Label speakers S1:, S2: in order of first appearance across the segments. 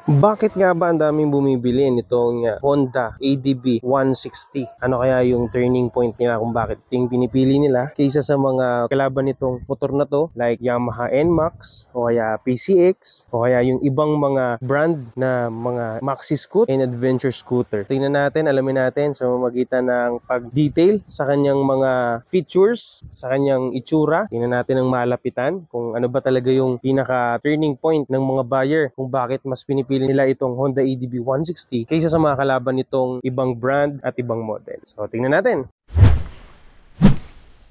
S1: Bakit nga ba ang daming bumibili nitong Honda ADB 160? Ano kaya yung turning point nila kung bakit ito yung pinipili nila kaysa sa mga kalaban nitong motor na to like Yamaha NMAX o kaya PCX o kaya yung ibang mga brand na mga maxi scoot and adventure scooter. Tingnan natin, alamin natin sa magitan ng pag-detail sa kanyang mga features, sa kanyang itsura. Tingnan natin ang malapitan kung ano ba talaga yung pinaka turning point ng mga buyer kung bakit mas pinipili nila itong Honda ADB 160 kaysa sa mga kalaban nitong ibang brand at ibang model. So, tingnan natin.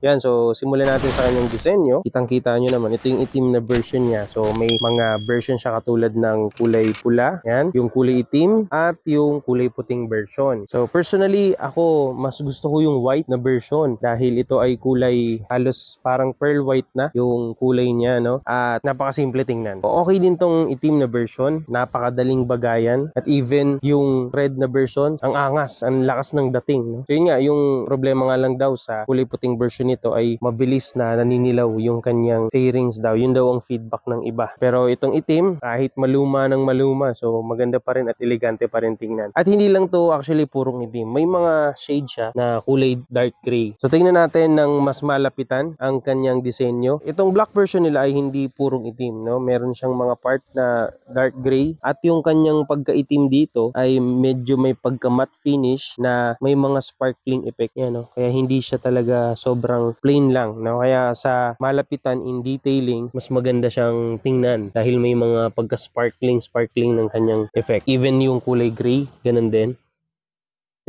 S1: Yan, so simulan natin sa kanyang disenyo. Kitang-kita nyo naman, ito yung itim na version niya. So may mga version siya katulad ng kulay pula, yan, yung kulay itim at yung kulay puting version. So personally, ako mas gusto ko yung white na version dahil ito ay kulay halos parang pearl white na yung kulay niya, no? At napakasimple tingnan. Okay din tong itim na version, napakadaling bagayan at even yung red na version, ang angas, ang lakas ng dating, no? So yun nga, yung problema nga lang daw sa kulay puting version ito ay mabilis na naninilaw yung kanyang fairings daw. Yun daw ang feedback ng iba. Pero itong itim, kahit maluma ng maluma, so maganda pa rin at elegante pa rin tingnan. At hindi lang to actually purong itim. May mga shade siya na kulay dark gray. So tingnan natin ng mas malapitan ang kanyang disenyo. Itong black version nila ay hindi purong itim, no? Meron siyang mga part na dark gray at yung kanyang pagkaitim dito ay medyo may pagka matte finish na may mga sparkling effect niya, no? Kaya hindi siya talaga sobrang plain lang, no? Kaya sa malapitan in detailing, mas maganda siyang tingnan dahil may mga pagka-sparkling ng kanyang effect. Even yung kulay gray, ganun din.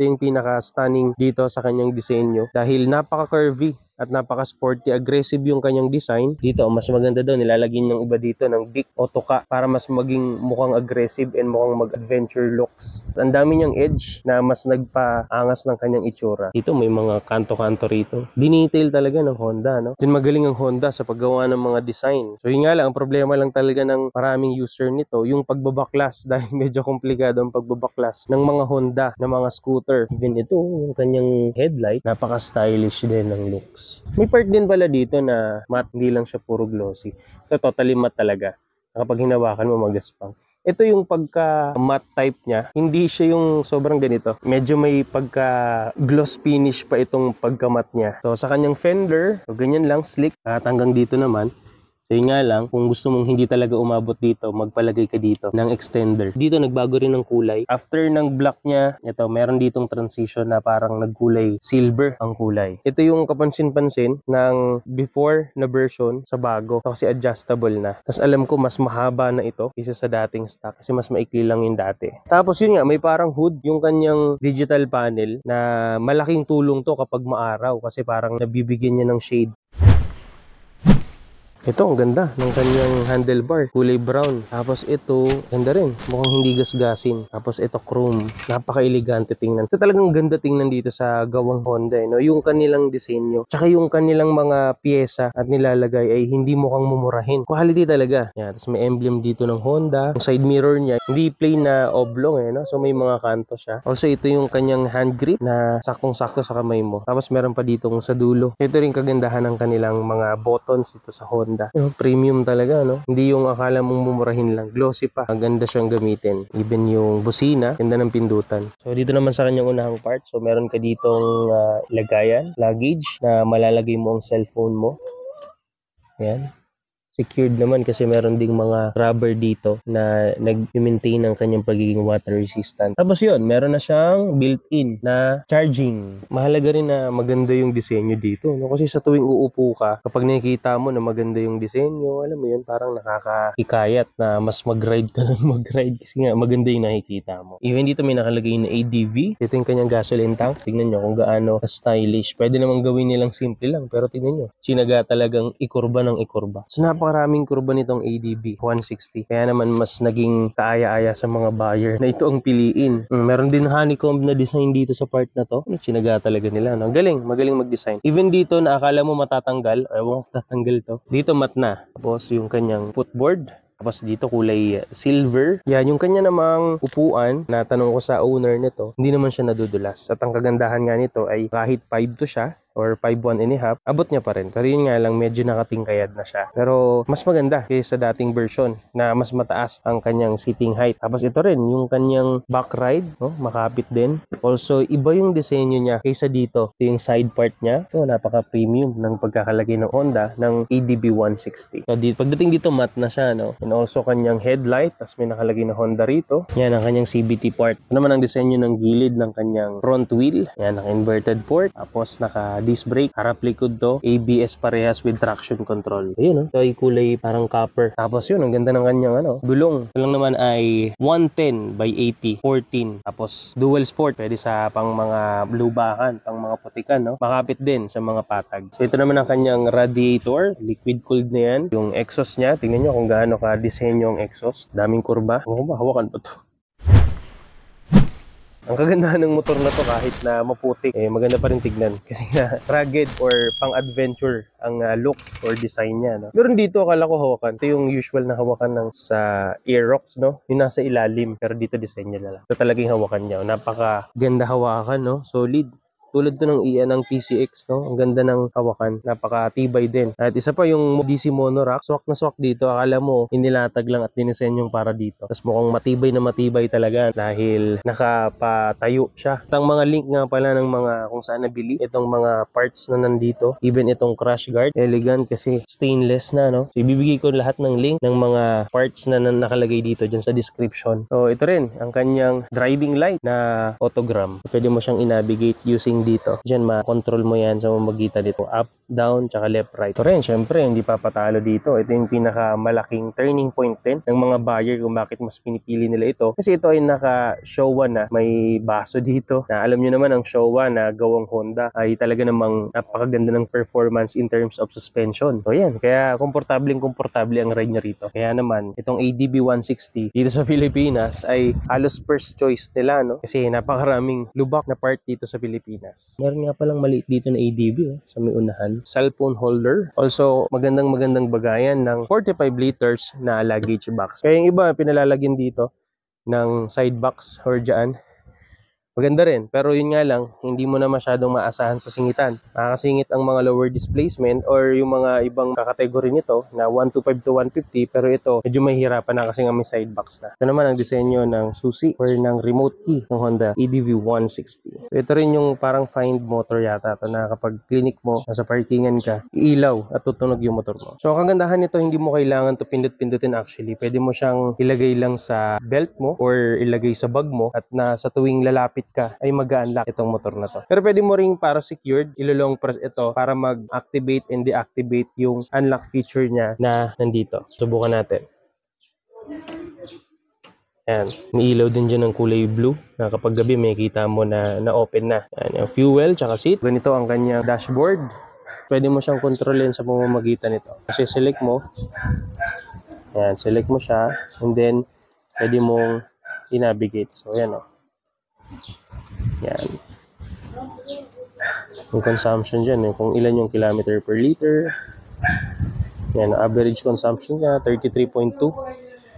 S1: Ito yung pinaka-stunning dito sa kanyang disenyo dahil napaka-curvy at napaka-sporty, aggressive yung kanyang design. Dito, mas maganda daw, nilalagyan ng iba dito ng Bic o tuka para mas maging mukhang aggressive and mukhang mag-adventure looks. Ang dami niyang edge na mas nagpaangas ng kanyang itsura. Dito, may mga kanto-kanto rito. Dinetail talaga ng Honda, no? Din magaling ang Honda sa paggawa ng mga design. So yun nga lang, ang problema lang talaga ng maraming user nito, yung pagbabaklas dahil medyo komplikado ang pagbabaklas ng mga Honda, ng mga scooter. Even ito, yung kanyang headlight, napaka-stylish din ng looks. May part din pala dito na matte, hindi lang siya puro glossy. So totally matte talaga. Kapag hinawakan mo magaspang. Ito yung pagka matte type niya, hindi siya yung sobrang ganito. Medyo may pagka gloss finish pa itong pagka matte niya. So sa kanyang fender, so ganyan lang, slick. At hanggang dito naman. So yun nga lang, kung gusto mong hindi talaga umabot dito, magpalagay ka dito ng extender. Dito nagbago rin ng kulay. After ng black niya, ito, meron ditong transition na parang nagkulay silver ang kulay. Ito yung kapansin-pansin ng before na version sa bago. Ito kasi adjustable na. Tapos alam ko mas mahaba na ito kaysa sa dating stock kasi mas maikli lang yung dati. Tapos yun nga, may parang hood yung kanyang digital panel na malaking tulong to kapag maaraw kasi parang nabibigyan niya ng shade. Ito, ang ganda ng kanyang handlebar. Kulay brown. Tapos ito, ganda rin. Mukhang hindi gasgasin. Tapos ito, chrome. Napaka-elegante tingnan. Ito talagang ganda tingnan dito sa gawang Honda. No? Yung kanilang disenyo. Tsaka yung kanilang mga pyesa at nilalagay ay hindi mukhang mumurahin. Quality talaga. Yan. Tapos may emblem dito ng Honda. Yung side mirror niya, hindi plain na oblong. No? So may mga kanto siya. Also, ito yung kanyang hand grip na saktong-sakto sa kamay mo. Tapos meron pa ditong sa dulo. Ito rin kagandahan ng kanilang mga buttons dito sa Honda. Premium talaga, no? Hindi yung akala mong mumurahin lang. Glossy pa. Maganda siyang gamitin. Even yung busina, ganda ng pindutan. So, dito naman sa kanyang unahang part. So, meron ka ditong lagayan, luggage, na malalagay mo ang cellphone mo. Yan. Secured naman kasi meron ding mga rubber dito na nag-maintain ang kanyang pagiging water resistant. Tapos yun, meron na siyang built-in na charging. Mahalaga rin na maganda yung disenyo dito, no? Kasi sa tuwing uupo ka, kapag nakikita mo na maganda yung disenyo, alam mo yun, parang nakakahikayat na mas mag-ride ka ng mag-ride kasi nga maganda yung nakikita mo. Even dito may nakalagay na ADV. Ito yung kanyang gasoline tank. Tingnan nyo kung gaano stylish. Pwede namang gawin nilang simple lang, pero tingnan nyo, sinaga talagang ikurba ng ikurba. So napakaraming kurba nitong ADB 160. Kaya naman mas naging kaaya-aya sa mga buyer na ito ang piliin. Meron din honeycomb na design dito sa part na to. Sinaga talaga nila. No? Magaling mag-design. Even dito na akala mo matatanggal, ewan ko tatanggal to. Dito mat na. Tapos yung kanyang footboard. Tapos dito kulay silver. Yan, yung kanya namang upuan, na tanong ko sa owner nito, hindi naman siya nadudulas. At ang kagandahan nga nito ay kahit 5 to siya, or 5'1 and a half, abot niya pa rin. Pero yun nga lang, medyo nakatingkayad na siya. Pero mas maganda kaysa dating version na mas mataas ang kanyang seating height. Tapos ito rin, yung kanyang back ride, no? Makapit din. Also, iba yung disenyo niya kaysa dito. Ito yung side part niya. So, napaka-premium ng pagkakalagay ng Honda ng ADB 160. So, pagdating dito, matte na siya, no? And also, kanyang headlight. Tapos may nakalagay na Honda rito. Yan ang kanyang CVT part. Ito naman ang disenyo ng gilid ng kanyang front wheel. Yan, naka-inverted port. Tapos, naka-disc brake. Harap likod to. ABS parehas with traction control. Ayun, no? So, ay kulay parang copper. Tapos yun, ang ganda ng kanyang gulong. Ito lang naman ay 110 by 80, 14. Tapos, dual sport. Pwede sa pang mga lubakan, pang mga putikan, no? Makapit din sa mga patag. So, ito naman ang kanyang radiator. Liquid cooled na yan. Yung exhaust niya. Tingnan nyo kung gaano ka-disenyo ang exhaust. Daming kurba. Hawakan pa to. Ang kagandahan ng motor na to kahit na maputik, maganda pa rin tignan. Kasi nga, rugged or pang-adventure ang looks or design niya. No? Meron dito, akala ko hawakan. Ito yung usual na hawakan ng sa Aerox, no? Yung nasa ilalim. Pero dito design niya na lang. Ito talagang hawakan niya. Napaka-ganda hawakan, no? Solid. Tulad to ng ng PCX, no? Ang ganda ng hawakan. Napaka-tibay din. At isa pa yung DC monorack. Swak na swak dito. Akala mo, inilatag lang at dinisenyong para dito. Tapos mukhang matibay talaga dahil nakapatayo siya. At ang mga link nga pala ng mga kung saan nabili itong mga parts na nandito. Even itong crash guard. Elegant kasi stainless na, no? So, ibibigay ko lahat ng link ng mga parts na nakalagay dito dyan sa description. So, ito rin ang kanyang driving light na autogram. Pwede mo siyang i-navigate using dito. Diyan ma-control mo yan sa magitan dito. Up, down, tsaka left, right. So rin, syempre, hindi papatalo dito. Ito yung pinakamalaking turning point din ng mga buyer kung bakit mas pinipili nila ito. Kasi ito ay naka-Showa na. May baso dito. Na alam nyo naman, ang Showa na gawang Honda ay talaga namang napakaganda ng performance in terms of suspension. So yan, kaya komportable ang ride niya rito. Kaya naman, itong ADB 160 dito sa Pilipinas ay halos first choice nila, no? Kasi napakaraming lubak na part dito sa Pilipinas. Meron nga palang maliit dito na ADB sa may unahan. Cellphone holder. Also, magandang bagayan ng 45 liters na luggage box. Kaya yung iba, pinalalagyan dito ng side box or dyan. Maganda rin, pero yun nga lang, hindi mo na masyadong maasahan sa singitan. Makakasingit ang mga lower displacement or yung mga ibang kakategory nito na 125 to 150, pero ito medyo mahihirapan na kasi nga may side box na. Ito naman ang disenyo ng susi or ng remote key ng Honda EDV 160. Ito rin yung parang find motor yata ito na kapag clinic mo, nasa parkingan ka, iilaw at tutunog yung motor mo. So ang kagandahan nito, hindi mo kailangan to pindot-pindutin actually. Pwede mo siyang ilagay lang sa belt mo or ilagay sa bag mo at na sa tuwing lalapit ka ay mag-unlock itong motor na to. Pero pwede mo ring para secured, ilolong press ito para mag-activate and deactivate yung unlock feature niya na nandito. Subukan natin. Ayan, may ilaw din dyan ng kulay blue na kapag gabi may kita mo na na-open na. Ayan, yung fuel tsaka seat. Ganito ang kanyang dashboard. Pwede mo siyang kontrolin sa pamamagitan nito. Kasi select mo. Ayan, select mo siya and then pwede mong i-navigate. So, ayan o. Yan. Yung consumption dyan, kung ilan yung kilometer per liter. Yan, average consumption niya, 33.2.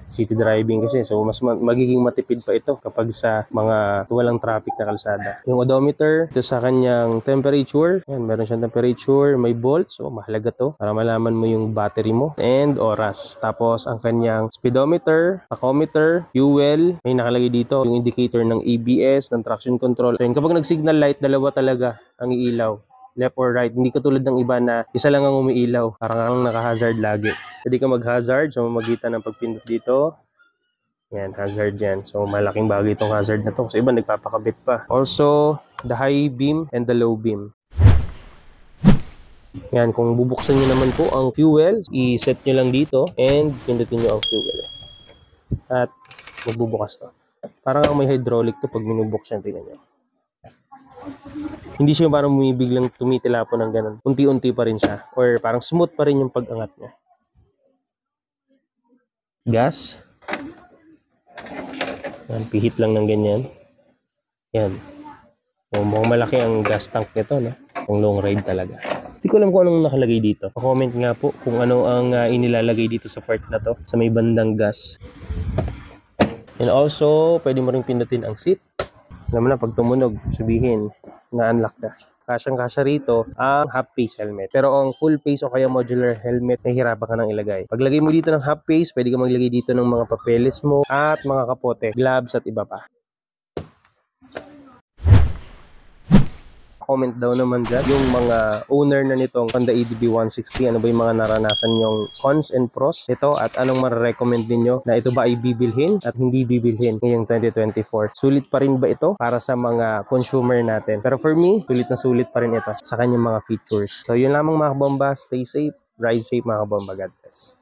S1: City driving kasi. So, mas magiging matipid pa ito kapag sa mga walang traffic na kalsada. Yung odometer, ito sa kanyang temperature. Yan, meron siyang temperature, may volts. So, mahalaga to para malaman mo yung battery mo. And oras. Tapos, ang kanyang speedometer, tachometer, fuel. May nakalagay dito yung indicator ng ABS, ng traction control. So, yun, kapag nag-signal light, dalawa talaga ang iilaw. Left or right. Hindi katulad ng iba na isa lang ang umiilaw. Parang ang naka-hazard lagi. Pwede ka mag-hazard sa mamagitan ng pagpindot dito. Yan, hazard yan. So, malaking bagay itong hazard na to. Sa iba, nagpapakabit pa. Also, the high beam and the low beam. Yan, kung bubuksan nyo naman po ang fuel, i-set nyo lang dito and pindutin nyo ang fuel. At magbubukas to. Parang ang may hydraulic to pag minubuksan. Tingnan nyo. Hindi siya parang biglang tumitila po ng ganun. Unti-unti pa rin siya. Or parang smooth pa rin yung pag-angat niya. Gas. Yan, pihit lang ng ganyan. Yan. So, mukhang malaki ang gas tank nito, no? Ang long ride talaga. Hindi ko alam kung anong nakalagay dito. Pa-comment nga po kung ano ang inilalagay dito sa part na to. Sa may bandang gas. And also, pwede mo rin pindutin ang seat. Alam mo na, pag tumunog, sabihin na unlock na. kasyang-kasya rito ang half face helmet. Pero ang full face o kaya modular helmet, nahihirapan ka nang ilagay. Paglagay mo dito ng half face, pwede ka maglagay dito ng mga papeles mo at mga kapote, gloves at iba pa. Comment daw naman dyan yung mga owner na nitong Honda EDV 160. Ano ba yung mga naranasan yung cons and pros nito at anong marirecommend ninyo na ito ba ay bibilhin at hindi bibilhin ngayong 2024. Sulit pa rin ba ito para sa mga consumer natin? Pero for me, sulit pa rin ito sa kanyang mga features. So yun lamang mga kabomba, stay safe, ride safe mga kabomba, God bless.